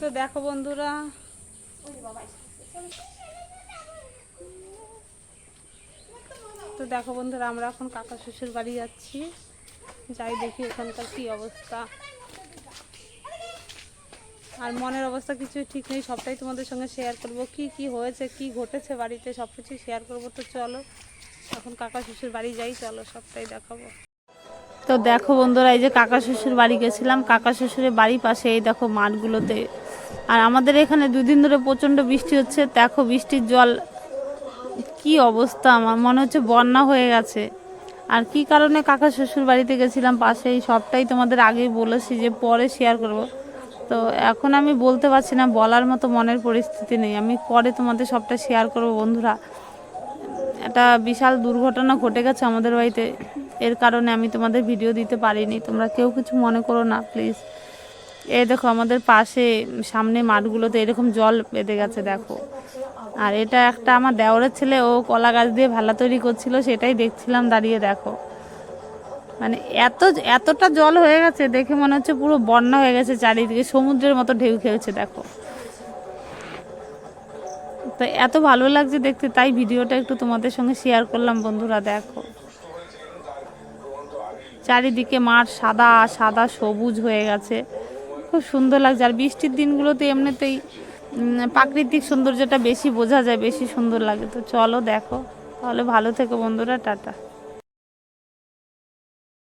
তো দেখো বন্ধুরা, আমরা এখন কাকা শ্বশুর বাড়ি যাচ্ছি। যাই দেখি ওখানকার কি অবস্থা। আর মনের অবস্থা কিছু ঠিক নেই, সবটাই তোমাদের সঙ্গে শেয়ার করব। কি কি হয়েছে, কি ঘটেছে বাড়িতে, সব কিছু শেয়ার করবো। তো চলো এখন কাকা শ্বশুর বাড়ি যাই, চলো সবটাই দেখাবো। তো দেখো বন্ধুরা, এই যে কাকা শ্বশুর বাড়ি গেছিলাম। কাকা শ্বশুরের বাড়ির পাশে এই দেখো মাঠগুলোতে, আর আমাদের এখানে দুদিন ধরে প্রচণ্ড বৃষ্টি হচ্ছে। দেখো বৃষ্টির জল কি অবস্থা, আমার মনে হচ্ছে বন্যা হয়ে গেছে। আর কি কারণে কাকা শ্বশুর বাড়িতে গেছিলাম পাশেই, সবটাই তোমাদের আগেই বলেছি যে পরে শেয়ার করব। তো এখন আমি বলতে পারছি না, বলার মতো মনের পরিস্থিতি নেই। আমি পরে তোমাদের সবটা শেয়ার করব বন্ধুরা। একটা বিশাল দুর্ঘটনা ঘটে গেছে আমাদের বাড়িতে, এর কারণে আমি তোমাদের ভিডিও দিতে পারিনি। তোমরা কেউ কিছু মনে করো না প্লিজ। এই দেখো আমাদের পাশে সামনে মাঠগুলোতে এরকম জল বেঁধে গেছে দেখো। আর এটা একটা আমার দেওরের ছেলে, ও কলা গাছ দিয়ে ভেলা তৈরি করছিল, সেটাই দেখছিলাম দাঁড়িয়ে। দেখো মানে এতটা জল হয়ে গেছে, দেখে মনে হচ্ছে পুরো বন্যা হয়ে গেছে, চারিদিকে সমুদ্রের মতো ঢেউ খেলছে দেখো। তো এত ভালো লাগছে দেখতে, তাই ভিডিওটা একটু তোমাদের সঙ্গে শেয়ার করলাম বন্ধুরা। দেখো চারিদিকে মাঠ সাদা সাদা সবুজ হয়ে গেছে, খুব সুন্দর লাগছে। আর বৃষ্টির দিনগুলোতে এমনিতেই প্রাকৃতিক সৌন্দর্যটা বেশি বোঝা যায়, বেশি সুন্দর লাগে। তো চলো দেখো, তাহলে ভালো থেকো বন্ধুরা, টাটা।